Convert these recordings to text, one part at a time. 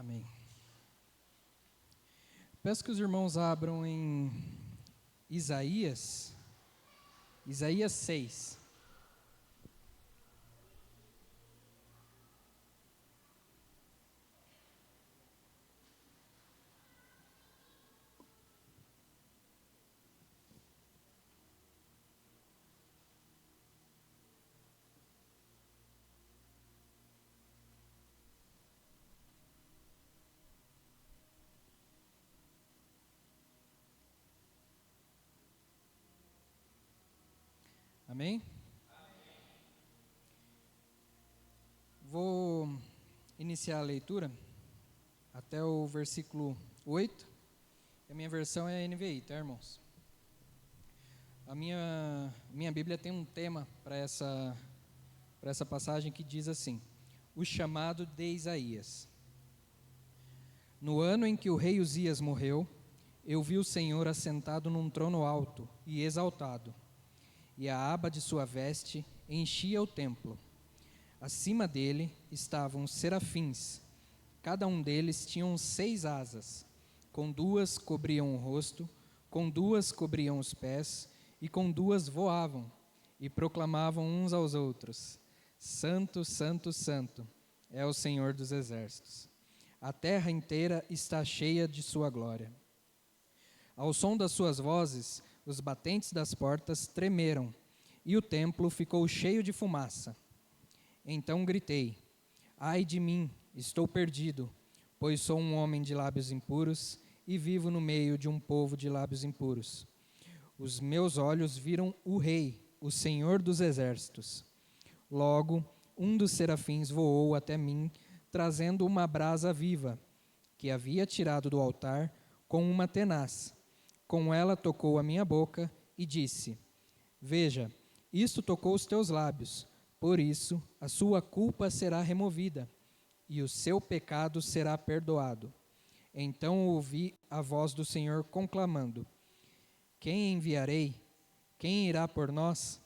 Amém. Peço que os irmãos abram em Isaías 6. Amém? Vou iniciar a leitura até o versículo 8. A minha versão é a NVI, tá, irmãos? A minha Bíblia tem um tema para essa passagem que diz assim: o chamado de Isaías. No ano em que o rei Uzias morreu, eu vi o Senhor assentado num trono alto e exaltado, e a aba de sua veste enchia o templo. Acima dele estavam serafins, cada um deles tinha 6 asas, com 2 cobriam o rosto, com 2 cobriam os pés, e com 2 voavam, e proclamavam uns aos outros: Santo, Santo, Santo, é o Senhor dos exércitos. A terra inteira está cheia de sua glória. Ao som das suas vozes, os batentes das portas tremeram, e o templo ficou cheio de fumaça. Então gritei: ai de mim, estou perdido, pois sou um homem de lábios impuros e vivo no meio de um povo de lábios impuros. Os meus olhos viram o Rei, o Senhor dos exércitos. Logo, um dos serafins voou até mim, trazendo uma brasa viva, que havia tirado do altar com uma tenaz. Com ela tocou a minha boca e disse: veja, isto tocou os teus lábios, por isso a sua culpa será removida, e o seu pecado será perdoado. Então ouvi a voz do Senhor conclamando: quem enviarei? Quem irá por nós?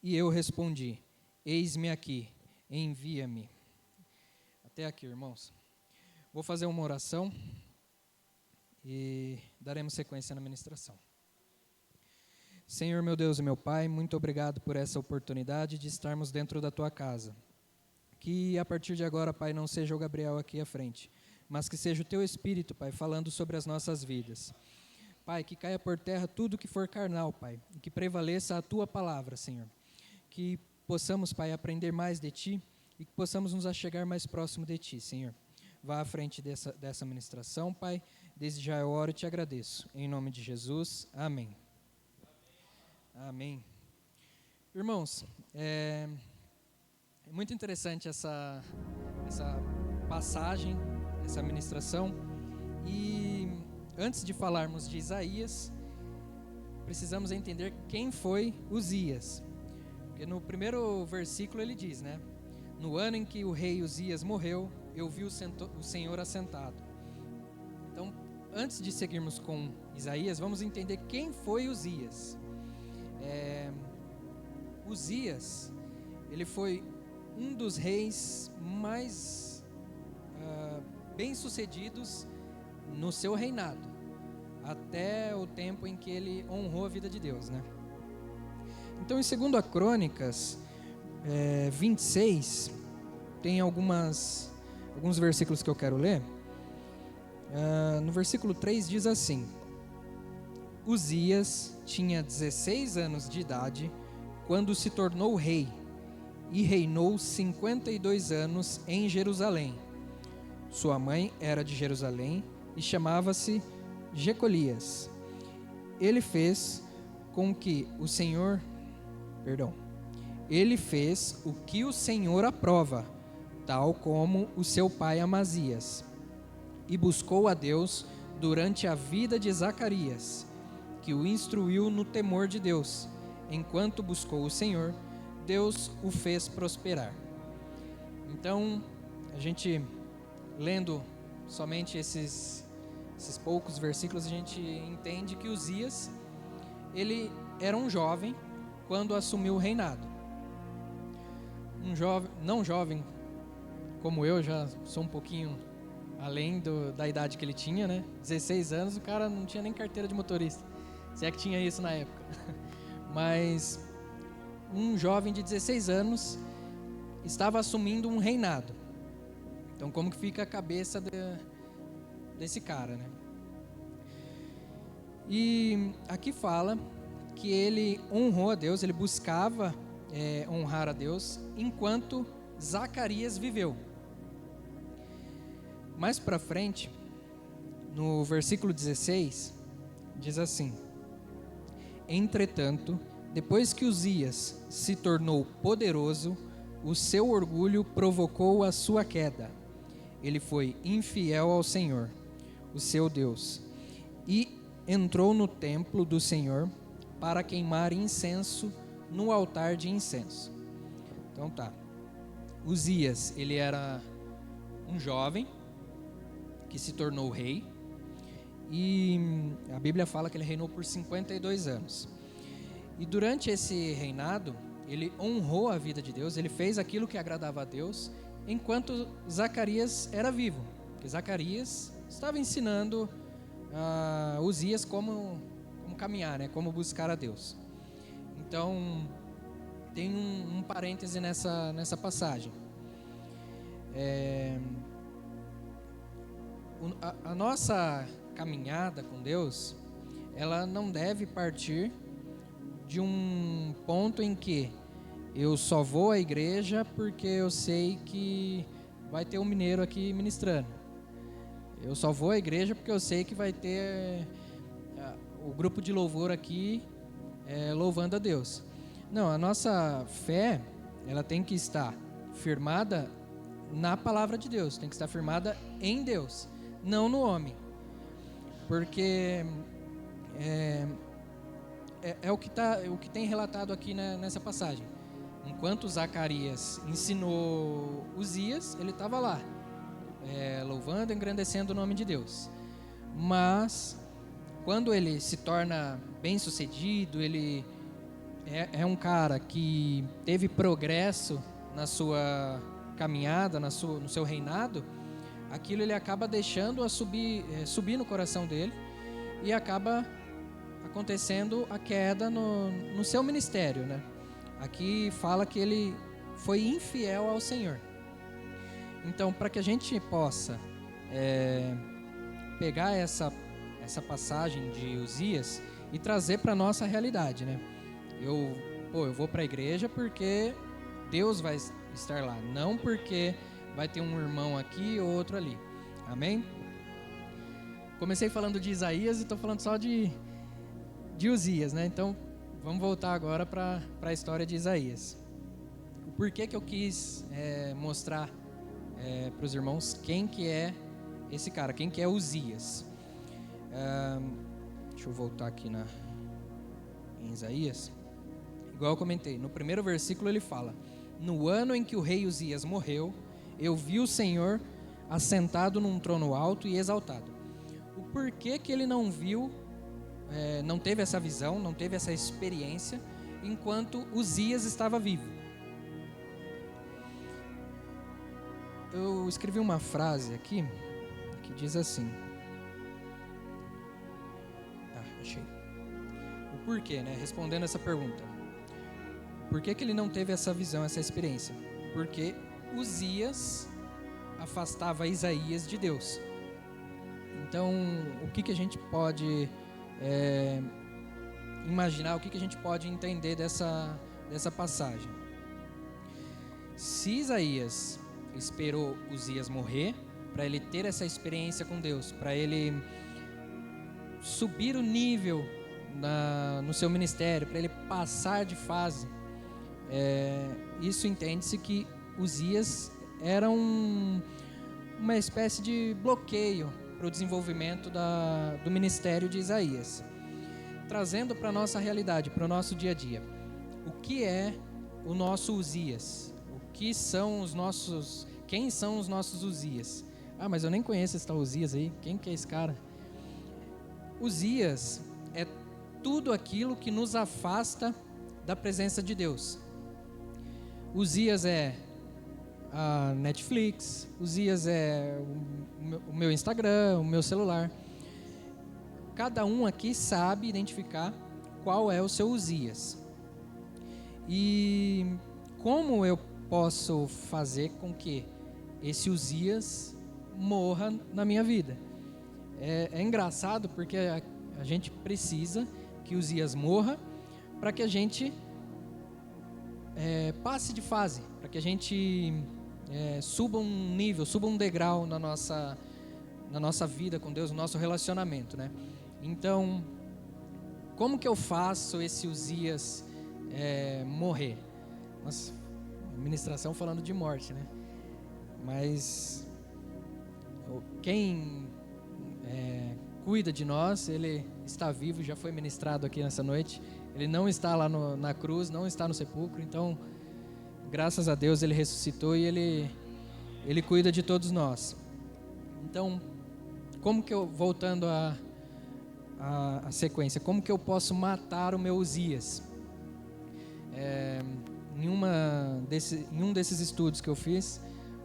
E eu respondi: eis-me aqui, envia-me. Até aqui, irmãos. Vou fazer uma oração e daremos sequência na ministração. Senhor, meu Deus e meu Pai, muito obrigado por essa oportunidade de estarmos dentro da Tua casa. Que a partir de agora, Pai, não seja o Gabriel aqui à frente, mas que seja o Teu Espírito, Pai, falando sobre as nossas vidas. Pai, que caia por terra tudo que for carnal, Pai, e que prevaleça a Tua palavra, Senhor. Que possamos, Pai, aprender mais de Ti e que possamos nos achegar mais próximo de Ti, Senhor. Vá à frente dessa ministração, Pai. Desde já eu oro e Te agradeço. Em nome de Jesus, amém. Amém. Irmãos, é muito interessante essa passagem, essa ministração. E antes de falarmos de Isaías, precisamos entender quem foi Uzias. Porque no primeiro versículo ele diz, né? No ano em que o rei Uzias morreu, eu vi o Senhor assentado. Então, antes de seguirmos com Isaías, vamos entender quem foi Uzias. Uzias, ele foi um dos reis mais bem-sucedidos no seu reinado, até o tempo em que ele honrou a vida de Deus, né? Então, em 2 Crônicas 26, tem alguns versículos que eu quero ler. No versículo 3 diz assim: Uzias tinha 16 anos de idade quando se tornou rei e reinou 52 anos em Jerusalém. Sua mãe era de Jerusalém e chamava-se Jecolias. Ele fez o que o Senhor aprova, tal como o seu pai Amazias, e buscou a Deus durante a vida de Zacarias, que o instruiu no temor de Deus. Enquanto buscou o Senhor, Deus o fez prosperar. Então, a gente lendo somente esses poucos versículos, a gente entende que Uzias, ele era um jovem quando assumiu o reinado. Um jovem, não jovem como eu, já sou um pouquinho além da idade que ele tinha, né? 16 anos, o cara não tinha nem carteira de motorista. Se é que tinha isso na época. Mas um jovem de 16 anos estava assumindo um reinado. Então, como que fica a cabeça desse cara, né? E aqui fala que ele honrou a Deus, ele buscava honrar a Deus enquanto Zacarias viveu. Mais para frente, no versículo 16, diz assim: Entretanto, depois que Uzias se tornou poderoso, o seu orgulho provocou a sua queda. Ele foi infiel ao Senhor, o seu Deus, e entrou no templo do Senhor para queimar incenso no altar de incenso. Então tá. Uzias, ele era um jovem que se tornou rei, e a Bíblia fala que ele reinou por 52 anos. E durante esse reinado, ele honrou a vida de Deus, ele fez aquilo que agradava a Deus, enquanto Zacarias era vivo. Porque Zacarias estava ensinando a Uzias como caminhar, né? Como buscar a Deus. Então, tem um parêntese nessa passagem. A nossa caminhada com Deus, ela não deve partir de um ponto em que eu só vou à igreja porque eu sei que vai ter um mineiro aqui ministrando. Eu só vou à igreja porque eu sei que vai ter o grupo de louvor aqui louvando a Deus. Não, a nossa fé, ela tem que estar firmada na palavra de Deus, tem que estar firmada em Deus, não no homem. Porque o que tem relatado aqui nessa passagem. Enquanto Zacarias ensinou Uzias, ele estava lá, louvando e engrandecendo o nome de Deus. Mas, quando ele se torna bem-sucedido, ele é um cara que teve progresso na sua caminhada, no seu reinado, aquilo ele acaba deixando subir no coração dele, e acaba acontecendo a queda no seu ministério, né? Aqui fala que ele foi infiel ao Senhor. Então, para que a gente possa pegar essa passagem de Uzias e trazer para a nossa realidade, né? Eu vou para a igreja porque Deus vai estar lá, não porque vai ter um irmão aqui ou outro ali. Amém? Comecei falando de Isaías e estou falando só de Uzias, né? Então, vamos voltar agora para a história de Isaías. O porquê que eu quis mostrar para os irmãos quem que é esse cara, quem que é Uzias. Deixa eu voltar aqui em Isaías. Igual eu comentei, no primeiro versículo ele fala: No ano em que o rei Uzias morreu, eu vi o Senhor assentado num trono alto e exaltado. O porquê que ele não viu, não teve essa visão, não teve essa experiência, enquanto Uzias estava vivo? Eu escrevi uma frase aqui, que diz assim... achei. O porquê, né? Respondendo essa pergunta. Por que ele não teve essa visão, essa experiência? Porque Uzias afastava Isaías de Deus. Então, o que a gente pode imaginar, o que a gente pode entender dessa passagem? Se Isaías esperou Uzias morrer para ele ter essa experiência com Deus, para ele subir o nível no seu ministério, para ele passar de fase, isso entende-se que Uzias era uma espécie de bloqueio para o desenvolvimento do ministério de Isaías. Trazendo para a nossa realidade, para o nosso dia a dia, o que é o nosso Uzias? Quem são os nossos Uzias? Mas eu nem conheço esse tal Uzias aí, quem que é esse cara? Uzias é tudo aquilo que nos afasta da presença de Deus. Uzias é a Netflix, Uzias é o meu Instagram, o meu celular. Cada um aqui sabe identificar qual é o seu Uzias. E como eu posso fazer com que esse Uzias morra na minha vida? É engraçado porque a gente precisa que Uzias morra para que a gente passe de fase, para que a gente suba um nível, suba um degrau na nossa vida com Deus, no nosso relacionamento, né? Então, como que eu faço esse Uzias morrer? Nossa, administração falando de morte, né? Mas quem cuida de nós, ele está vivo, já foi ministrado aqui nessa noite. Ele não está lá na cruz, não está no sepulcro. Então, graças a Deus, ele ressuscitou e ele cuida de todos nós. Então, como que eu, voltando à sequência, como que eu posso matar o meu Uzias? Em um desses estudos que eu fiz,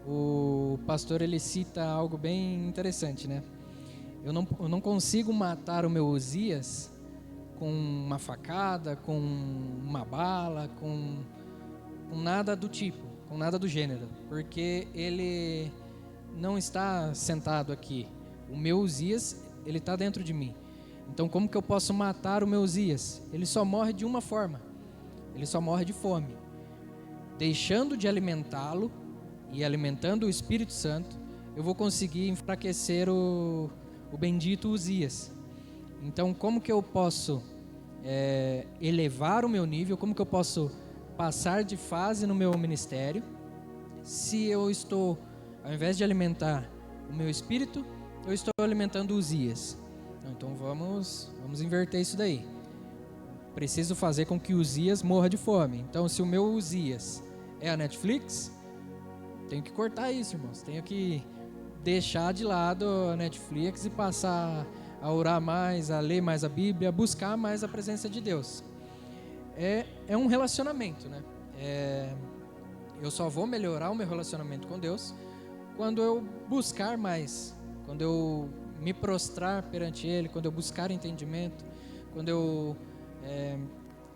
o pastor ele cita algo bem interessante, né? Eu não consigo matar o meu Uzias com uma facada, com uma bala, com nada do tipo, com nada do gênero, porque ele não está sentado aqui. O meu Uzias, ele está dentro de mim. Então, como que eu posso matar o meu Uzias? Ele só morre de uma forma. Ele só morre de fome. Deixando de alimentá-lo e alimentando o Espírito Santo, eu vou conseguir enfraquecer o bendito Uzias. Então, como que eu posso elevar o meu nível? Como que eu posso passar de fase no meu ministério? Se eu estou, ao invés de alimentar o meu espírito, eu estou alimentando Uzias. Então, vamos inverter isso daí. Preciso fazer com que Uzias morra de fome. Então, se o meu Uzias é a Netflix, tenho que cortar isso, irmãos. Tenho que deixar de lado a Netflix e passar a orar mais, a ler mais a Bíblia, a buscar mais a presença de Deus. É um relacionamento, né? Eu só vou melhorar o meu relacionamento com Deus quando eu buscar mais, quando eu me prostrar perante Ele, quando eu buscar entendimento, quando eu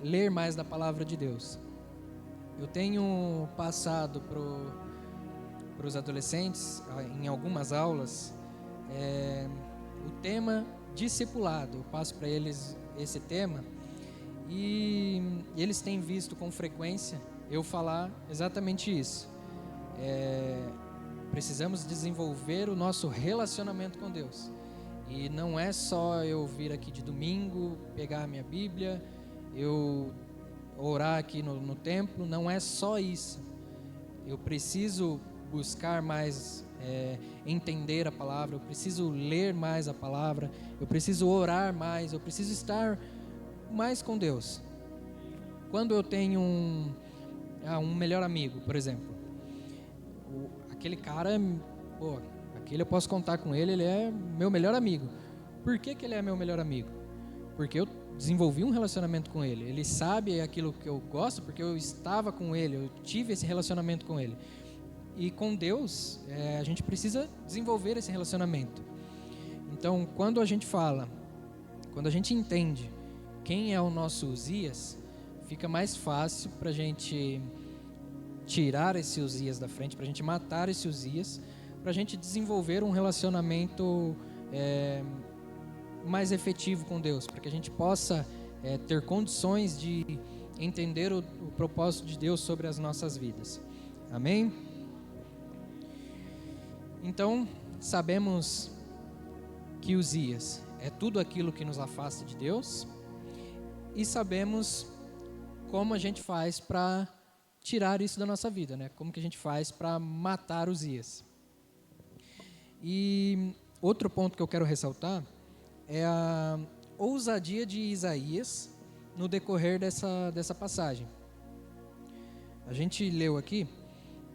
ler mais da palavra de Deus. Eu tenho passado para os adolescentes, em algumas aulas, o tema discipulado. Eu passo para eles esse tema e eles têm visto com frequência eu falar exatamente isso. Precisamos desenvolver o nosso relacionamento com Deus. E não é só eu vir aqui de domingo, pegar a minha Bíblia, eu orar aqui no templo, não é só isso. Eu preciso buscar mais, entender a palavra, eu preciso ler mais a palavra, eu preciso orar mais, eu preciso estar mais com Deus. Quando eu tenho um melhor amigo, por exemplo, aquele cara, aquele eu posso contar com ele, ele é meu melhor amigo. Por que ele é meu melhor amigo? Porque eu desenvolvi um relacionamento com ele. Ele sabe aquilo que eu gosto, porque eu estava com ele, eu tive esse relacionamento com ele. E com Deus, a gente precisa desenvolver esse relacionamento. Então, quando a gente entende quem é o nosso Uzias, fica mais fácil para a gente tirar esse Uzias da frente, para a gente matar esse Uzias, para a gente desenvolver um relacionamento mais efetivo com Deus, para que a gente possa ter condições de entender o propósito de Deus sobre as nossas vidas. Amém? Então, sabemos que Uzias é tudo aquilo que nos afasta de Deus e sabemos como a gente faz para tirar isso da nossa vida, né? Como que a gente faz para matar Uzias. E outro ponto que eu quero ressaltar é a ousadia de Isaías no decorrer dessa passagem. A gente leu aqui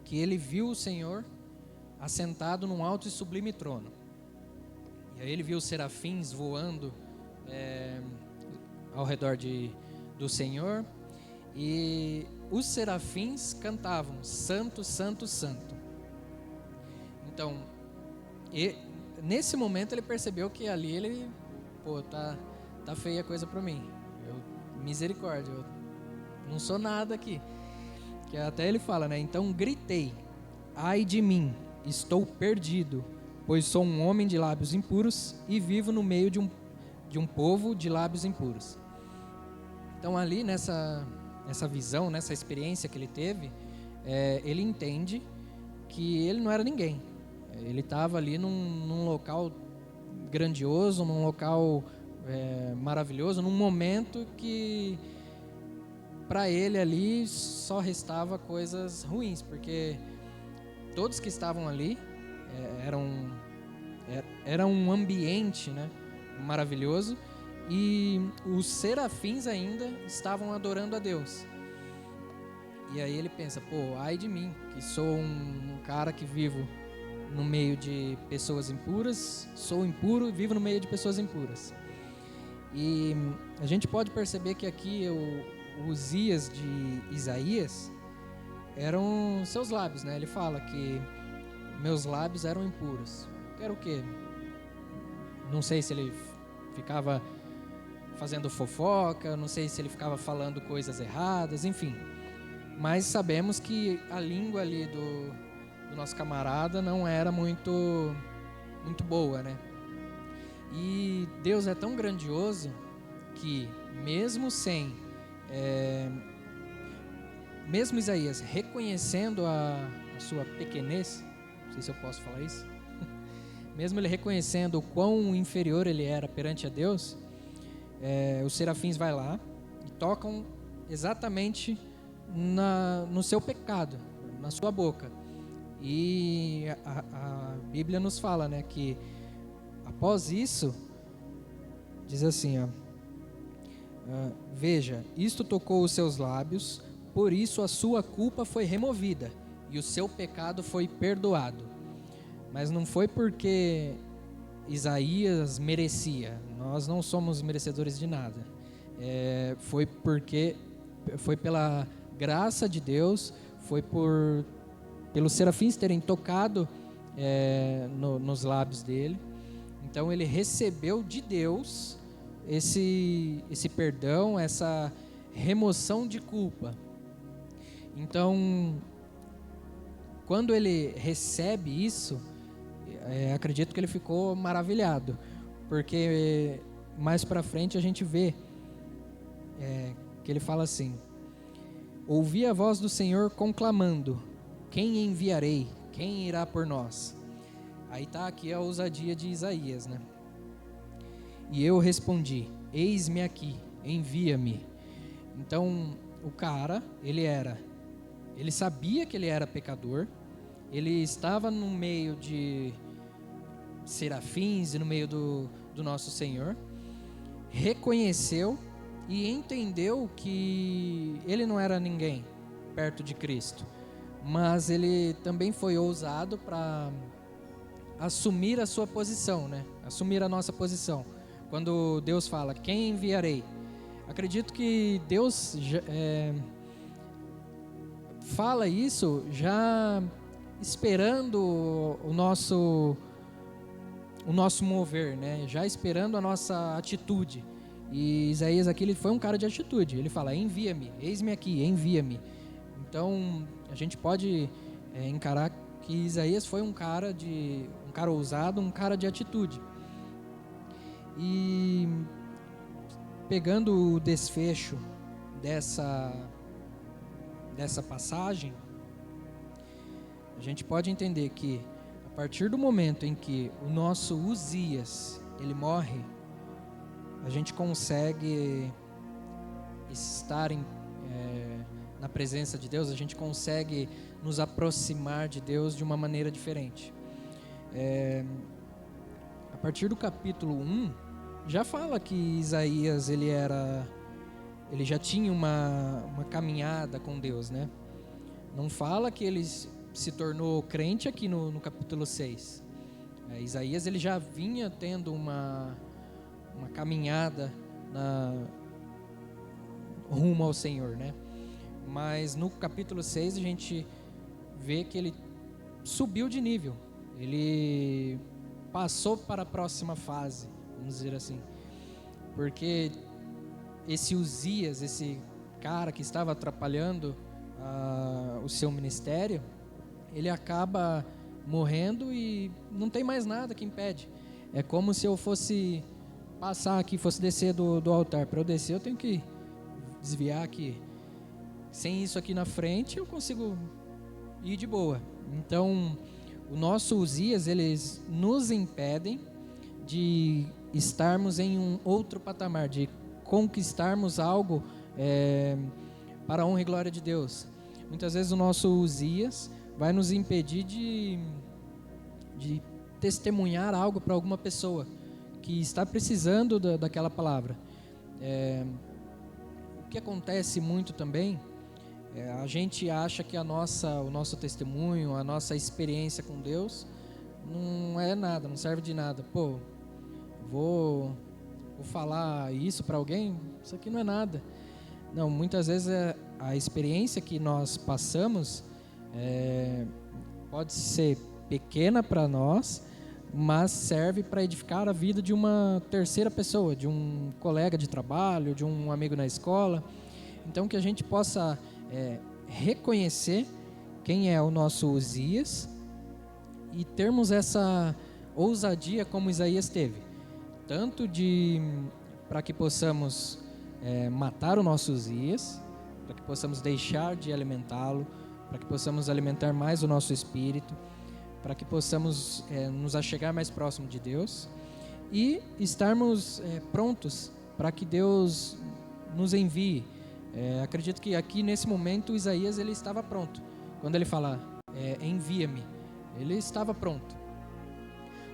que ele viu o Senhor assentado num alto e sublime trono. E aí ele viu os serafins voando ao redor do Senhor. E os serafins cantavam: Santo, Santo, Santo Então, nesse momento ele percebeu que ali ele, tá feia a coisa para mim. Misericórdia, eu não sou nada aqui. Que até ele fala, né? Então gritei: ai de mim, estou perdido, pois sou um homem de lábios impuros e vivo no meio de um povo de lábios impuros. Então ali nessa visão, nessa experiência que ele teve, ele entende que ele não era ninguém. Ele estava ali num local grandioso, num local maravilhoso, num momento que para ele ali só restava coisas ruins, porque todos que estavam ali era um ambiente, né, maravilhoso, e os serafins ainda estavam adorando a Deus. E aí ele pensa: ai de mim, que sou um cara que vivo no meio de pessoas impuras, sou impuro e vivo no meio de pessoas impuras. E a gente pode perceber que aqui o Uzias de Isaías eram seus lábios, né? Ele fala que meus lábios eram impuros. Era o quê? Não sei se ele ficava fazendo fofoca, não sei se ele ficava falando coisas erradas, enfim. Mas sabemos que a língua ali do nosso camarada não era muito boa, né? E Deus é tão grandioso que mesmo mesmo Isaías reconhecendo a sua pequenez, não sei se eu posso falar isso, mesmo ele reconhecendo o quão inferior ele era perante a Deus, os serafins vai lá e tocam exatamente no seu pecado, na sua boca. E a Bíblia nos fala, né, que após isso, diz assim, veja, isto tocou os seus lábios, por isso a sua culpa foi removida e o seu pecado foi perdoado. Mas não foi porque Isaías merecia, nós não somos merecedores de nada. Foi pela graça de Deus, foi pelos serafins terem tocado nos lábios dele. Então ele recebeu de Deus esse perdão, essa remoção de culpa. Então, quando ele recebe isso, acredito que ele ficou maravilhado, porque mais para frente a gente vê que ele fala assim: ouvi a voz do Senhor conclamando: quem enviarei? Quem irá por nós? Aí está aqui a ousadia de Isaías, né? E eu respondi: eis-me aqui, envia-me. Então, o cara, ele sabia que ele era pecador, ele estava no meio de serafins e no meio do nosso Senhor, reconheceu e entendeu que ele não era ninguém perto de Cristo, mas ele também foi ousado para assumir a sua posição, né? Assumir a nossa posição. Quando Deus fala: quem enviarei? Acredito que Deus fala isso já esperando o nosso mover, né? Já esperando a nossa atitude. E Isaías aqui, ele foi um cara de atitude. Ele fala: envia-me, eis-me aqui, envia-me. Então a gente pode encarar que Isaías foi um cara ousado, um cara de atitude. E pegando o desfecho dessa passagem, a gente pode entender que a partir do momento em que o nosso Uzias ele morre, a gente consegue estar na presença de Deus, a gente consegue nos aproximar de Deus de uma maneira diferente. A partir do capítulo 1, já fala que Isaías ele já tinha uma caminhada com Deus, né? Não fala que ele se tornou crente aqui no capítulo 6. Isaías ele já vinha tendo uma caminhada rumo ao Senhor, né? Mas no capítulo 6 a gente vê que ele subiu de nível. ele passou para a próxima fase, vamos dizer assim. Porque esse Uzias, esse cara que estava atrapalhando o seu ministério, ele acaba morrendo e não tem mais nada que impede. É como se eu fosse passar aqui, fosse descer do altar. Para eu descer, eu tenho que desviar aqui. Sem isso aqui na frente, eu consigo ir de boa. Então, o nosso Uzias, eles nos impedem de estarmos em um outro patamar, de conquistarmos algo para a honra e glória de Deus. Muitas vezes o nosso Uzias vai nos impedir de testemunhar algo para alguma pessoa que está precisando daquela palavra. O que acontece muito também, a gente acha que o nosso testemunho, a nossa experiência com Deus não é nada, não serve de nada. Pô, vou falar isso para alguém, isso aqui não é nada. Não, muitas vezes a experiência que nós passamos pode ser pequena para nós, mas serve para edificar a vida de uma terceira pessoa, de um colega de trabalho, de um amigo na escola. Então, que a gente possa reconhecer quem é o nosso Uzias e termos essa ousadia como Isaías teve, tanto para que possamos matar o nosso Uzias, para que possamos deixar de alimentá-lo, para que possamos alimentar mais o nosso espírito, para que possamos nos achegar mais próximo de Deus e estarmos prontos para que Deus nos envie. Acredito que aqui nesse momento Isaías ele estava pronto. Quando ele fala envia-me, ele estava pronto.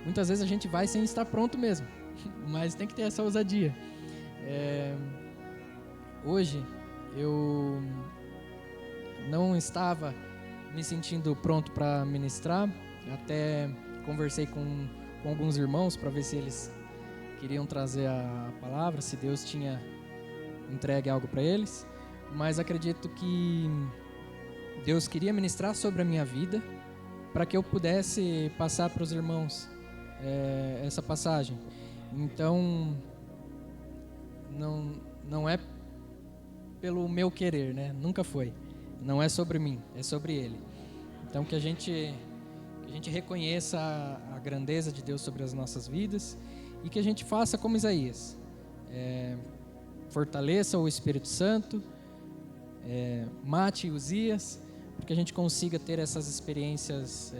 Muitas vezes a gente vai sem estar pronto mesmo, mas tem que ter essa ousadia. Hoje eu não estava me sentindo pronto para ministrar, até conversei com alguns irmãos para ver se eles queriam trazer a palavra, se Deus tinha entregue algo para eles, mas acredito que Deus queria ministrar sobre a minha vida para que eu pudesse passar para os irmãos essa passagem. Então não é pelo meu querer, né? Nunca foi. Não é sobre mim, é sobre Ele. Então que a gente reconheça a grandeza de Deus sobre as nossas vidas e que a gente faça como Isaías. Fortaleça o Espírito Santo, mate Uzias, para que a gente consiga ter essas experiências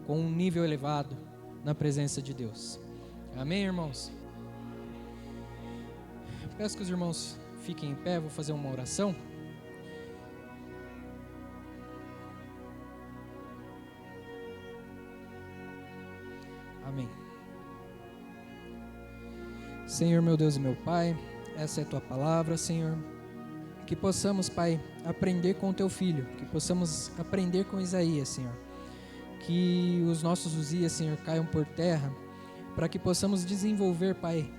com um nível elevado na presença de Deus. Amém, irmãos? Peço que os irmãos fiquem em pé, vou fazer uma oração. Amém. Senhor, meu Deus e meu Pai, essa é a Tua palavra, Senhor. Que possamos, Pai, aprender com o Teu Filho, que possamos aprender com Isaías, Senhor. Que os nossos Uzias, Senhor, caiam por terra, para que possamos desenvolver, Pai,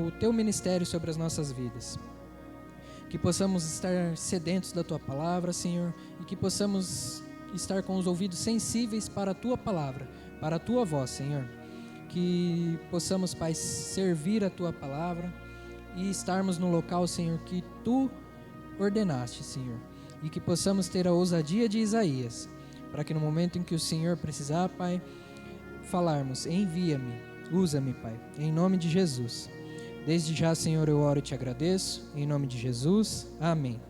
o Teu ministério sobre as nossas vidas. Que possamos estar sedentos da Tua palavra, Senhor, e que possamos estar com os ouvidos sensíveis para a Tua palavra, para a Tua voz, Senhor. Que possamos, Pai, servir a Tua palavra e estarmos no local, Senhor, que Tu ordenaste, Senhor. E que possamos ter a ousadia de Isaías, para que no momento em que o Senhor precisar, Pai, falarmos, envia-me, usa-me, Pai, em nome de Jesus. Desde já, Senhor, eu oro e te agradeço, em nome de Jesus, amém.